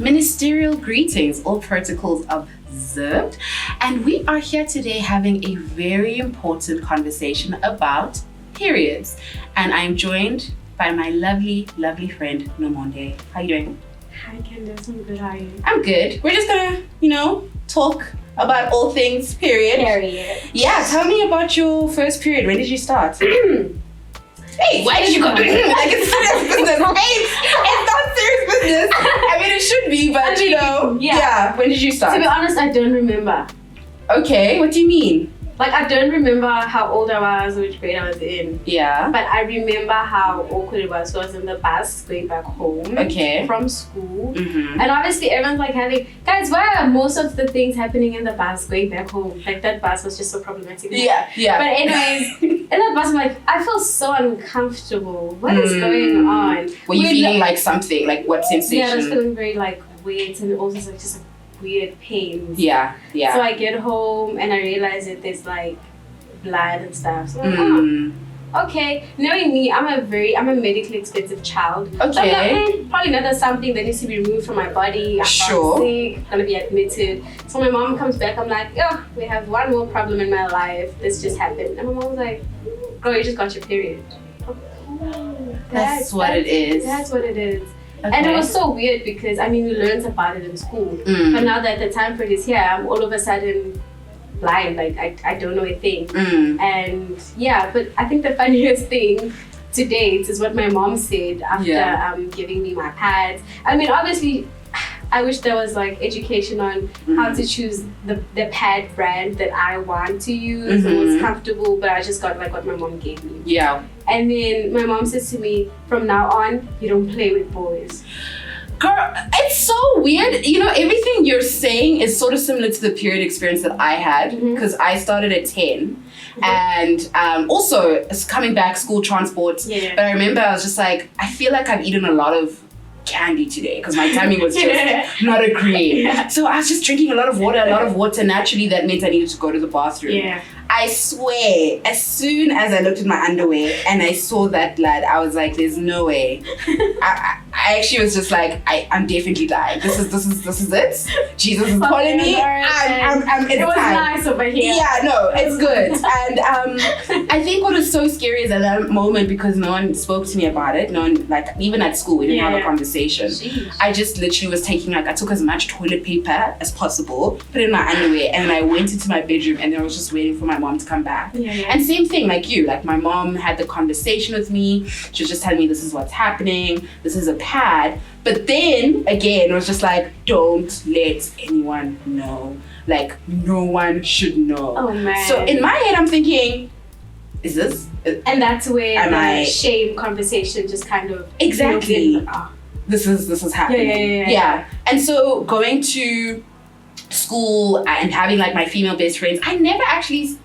ministerial greetings, all protocols observed. And we are here today having a very important conversation about periods. And I'm joined by my lovely, lovely friend, Ibanomonde. How are you doing? Hi Candice, I'm good, how are you? I'm good. We're just gonna, talk about all things period. Yeah, tell me about your first period. When did you start? Hey, why did you go? Like it's serious business. Hey, it's not serious business. I mean, it should be, but Yeah. When did you start? To be honest, I don't remember. Okay, what do you mean? Like, I don't remember how old I was, which grade I was in. Yeah. But I remember how awkward it was. So I was in the bus going back home from school. Mm-hmm. And obviously everyone's like guys, why are most of the things happening in the bus going back home? Like, that bus was just so problematic. Yeah. But anyways, in that bus, I'm like, I feel so uncomfortable. What is going on? Were you feeling like something? Like what sensation? Yeah, I was feeling very weight and also just weird pains. Yeah. So I get home and I realize that there's blood and stuff. So I'm like, okay. Knowing me, I'm a medically expensive child. Okay. So I'm like, probably not something that needs to be removed from my body. I'm sick, I'm gonna be admitted. So my mom comes back, I'm like, we have one more problem in my life. This just happened. And my mom was like, girl, you just got your period. That's what it is. That's what it is. Okay. And it was so weird because, we learned about it in school. But now that the time period is here, I'm all of a sudden blind. Like, I don't know a thing. And but I think the funniest thing to date is what my mom said after giving me my pads. Obviously, I wish there was education on how to choose the pad brand that I want to use and was comfortable, but I just got what my mom gave me. Yeah. And then my mom says to me, from now on, you don't play with boys. Girl, it's so weird. Everything you're saying is sort of similar to the period experience that I had because I started at 10. And also, it's coming back, school transport. Yeah. But I remember I was just like, I feel like I've eaten a lot of candy today because my tummy was just not agreeing. Yeah. So I was just drinking a lot of water. Naturally, that meant I needed to go to the bathroom. Yeah. I swear, as soon as I looked at my underwear and I saw that blood, I was like, "There's no way." I actually was just like, "I'm definitely dying. This is it. Jesus is calling me. It was time." nice over here. Yeah, no, it's good. And I think what was so scary is at that moment because no one spoke to me about it. No one, even at school, we didn't have a conversation. Jeez. I just literally was taking I took as much toilet paper as possible, put it in my underwear, and I went into my bedroom and then I was just waiting for my mom to come back. And same thing like you, my mom had the conversation with me. She was just telling me this is what's happening, this is a pad. But then again, it was just don't let anyone know. No one should know. Oh man. So in my head I'm thinking, is this? And that's where I shame conversation just kind of exactly. This is happening. Yeah. And so going to school and having my female best friends, I never actually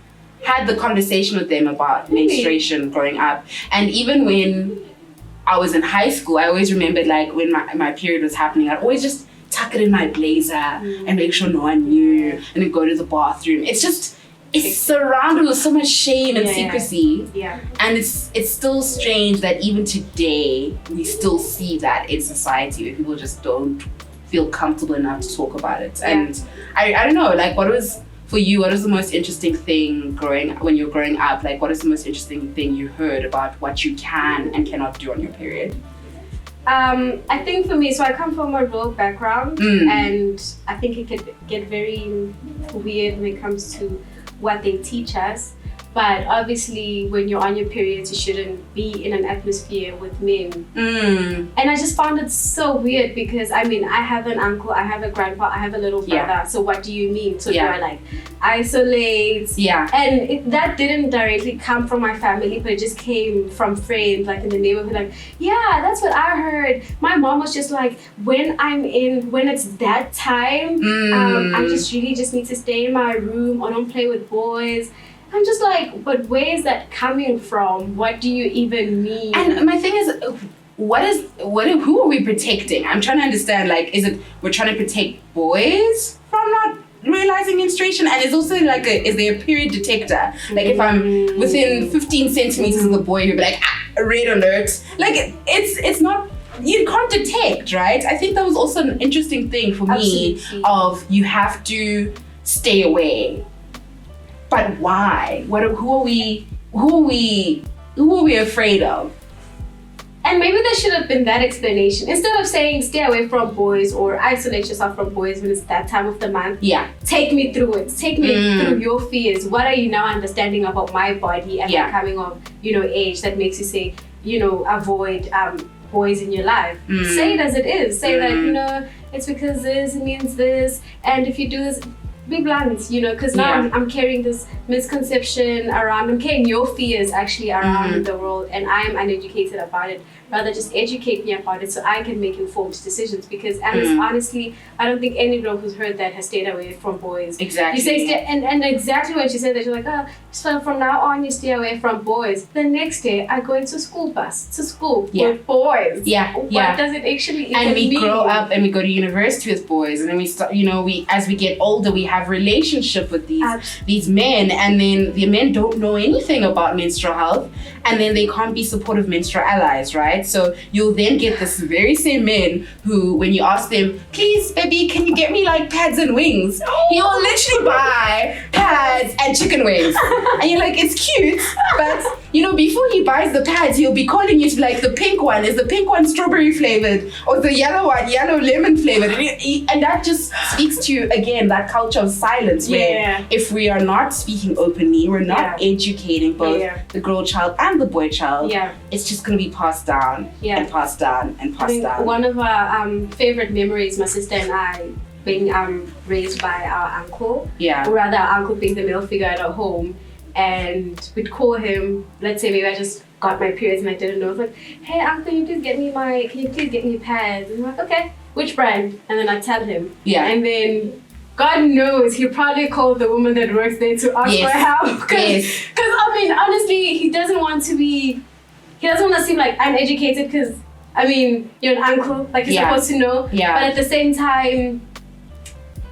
had the conversation with them about menstruation growing up. And even when I was in high school, I always remembered when my period was happening, I'd always just tuck it in my blazer and make sure no one knew and then go to the bathroom. It's surrounded with so much shame and secrecy. Yeah. And it's still strange that even today we still see that in society where people just don't feel comfortable enough to talk about it. And I don't know, what was for you, what is the most interesting thing when you're growing up? What is the most interesting thing you heard about what you can and cannot do on your period? I think for me, so I come from a rural background and I think it could get very weird when it comes to what they teach us. But obviously, when you're on your periods, you shouldn't be in an atmosphere with men. And I just found it so weird because, I have an uncle, I have a grandpa, I have a little brother. Yeah. So what do you mean? So you're isolate. Yeah. And that didn't directly come from my family, but it just came from friends, in the neighborhood. Yeah, that's what I heard. My mom was just when it's that time, I just really just need to stay in my room. I don't play with boys. I'm just but where is that coming from? What do you even mean? And my thing is, who are we protecting? I'm trying to understand, is it we're trying to protect boys from not realizing menstruation? And it's also is there a period detector? If I'm within 15 centimeters of the boy, you'll be red alert. It's not you can't detect, right? I think that was also an interesting thing for me of you have to stay away. But why? Who are we afraid of? And maybe there should have been that explanation. Instead of saying stay away from boys or isolate yourself from boys when it's that time of the month. Yeah. Take me through it. Take me through your fears. What are you now understanding about my body and my coming of, age that makes you say, avoid boys in your life. Say it as it is. Say that, it's because this, it means this. And if you do this, be blunt, because now I'm carrying this misconception around. I'm carrying your fears actually around the world, and I'm uneducated about it. Rather, just educate me about it so I can make informed decisions. Because honestly, I don't think any girl who's heard that has stayed away from boys. Exactly. You say and exactly when she said that, you're like, so from now on you stay away from boys. The next day I go into school bus to school with boys. Yeah. What does it actually even and we mean? grow up and we go to university with boys, and then we start, as we get older, we have relationship with these men, and then the men don't know anything about menstrual health, and then they can't be supportive menstrual allies, right? So you'll then get this very same men who, when you ask them, please baby, can you get me like pads and wings? He'll literally buy pads and chicken wings. And you're like, it's cute, but before he buys the pads, he'll be calling you to like, the pink one, is the pink one strawberry flavored, or the yellow one, yellow lemon flavored? And that just speaks to, again, that culture of silence where if we are not speaking openly, we're not educating both the girl child and the boy child, it's just going to be passed down and passed down and passed down. One of our favorite memories, my sister and I, being raised by our uncle, or rather our uncle being the male figure at our home, and we'd call him, let's say maybe I just got my periods and I didn't know, it's like, hey uncle, can you please get me pads? And I'm like, okay, which brand? And then I tell him. And then God knows he'll probably call the woman that works there to ask for help. Because I mean, honestly, he doesn't want to seem like uneducated, because I mean, you're an uncle, like you're supposed to know. But at the same time,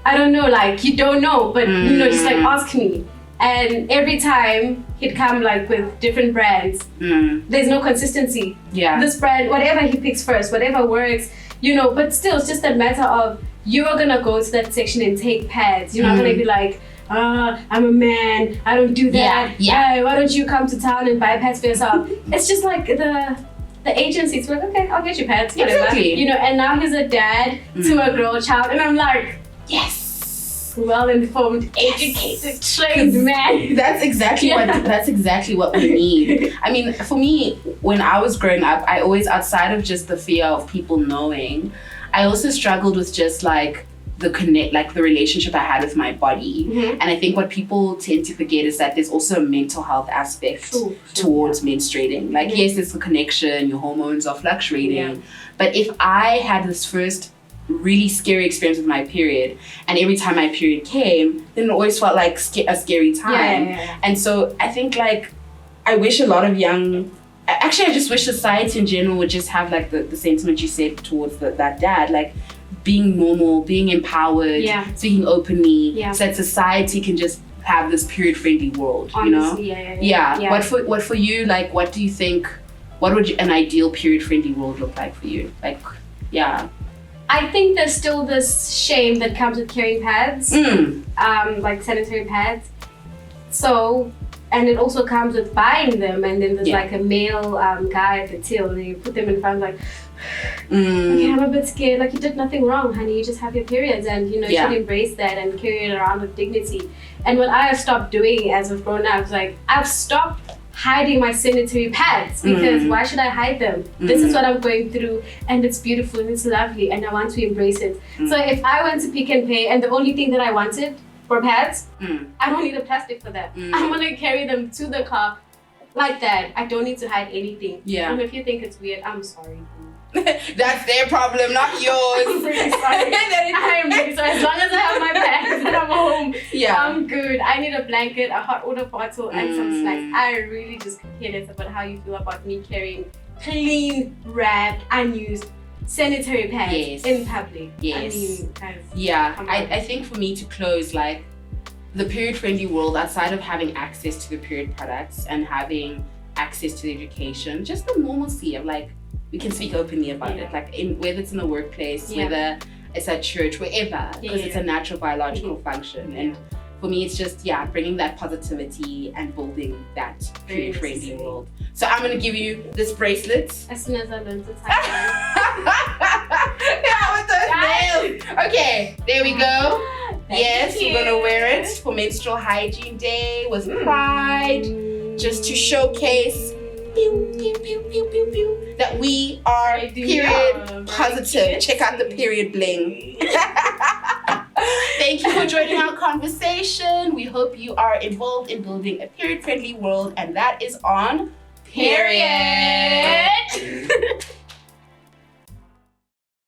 I don't know, like you don't know, but just like ask me. And every time he'd come like with different brands, there's no consistency. This brand, whatever he picks first, whatever works, but still it's just a matter of, you are gonna go to that section and take pads. You're not gonna be like, I'm a man, I don't do that. Why don't you come to town and buy pads for yourself? It's just like the agency's like, okay, I'll get you pads, whatever. Exactly. And now he's a dad to a girl child, and I'm like, yes, well-informed, educated, trained man. That's exactly what we need. I mean, for me, when I was growing up, I always, outside of just the fear of people knowing, I also struggled with just like the relationship I had with my body. And I think what people tend to forget is that there's also a mental health aspect towards menstruating. Like, yes, there's the connection, your hormones are fluctuating. But if I had this first really scary experience with my period, and every time my period came, then it always felt like a scary time. And so I think like, I wish a lot of I just wish society in general would just have like the sentiment you said towards that dad, like being normal, being empowered, speaking openly, so that society can just have this period-friendly world. Honestly, What for you? Like, what do you think? What would an ideal period-friendly world look like for you? Like, I think there's still this shame that comes with carrying pads, like sanitary pads. So, and it also comes with buying them, and then there's like a male guy at the till, and you put them in front, like, okay, I'm a bit scared. Like, you did nothing wrong, honey. You just have your periods, and you should embrace that and carry it around with dignity. And what I have stopped doing as I've grown up is like, I've stopped hiding my sanitary pads, because why should I hide them? This is what I'm going through, and it's beautiful and it's lovely, and I want to embrace it. So if I went to Pick n Pay and the only thing that I wanted were pads, I don't need a plastic for that. I'm gonna carry them to the car like that. I don't need to hide anything. And if you think it's weird, I'm sorry. That's their problem, not yours. I'm really sorry. I am really sorry. As long as I have my pads and I'm home, I'm good. I need a blanket, a hot water bottle, and some snacks. I really just care less about how you feel about me carrying clean, wrapped, unused sanitary pads in public. I mean, I think for me to close, like, the period-friendly world, outside of having access to the period products and having access to the education, just the normalcy of like we can speak openly about it. Like whether it's in the workplace, whether it's at church, wherever, because it's a natural biological function. And for me, it's just, bringing that positivity and building that period-friendly world. So I'm going to give you this bracelet. As soon as I learn to tie with those nails. Okay, there we go. Yes, we're going to wear it for Menstrual Hygiene Day with pride, just to showcase that we are period positive. Check out the period bling. Thank you for joining our conversation. We hope you are involved in building a period-friendly world, and that is on Period.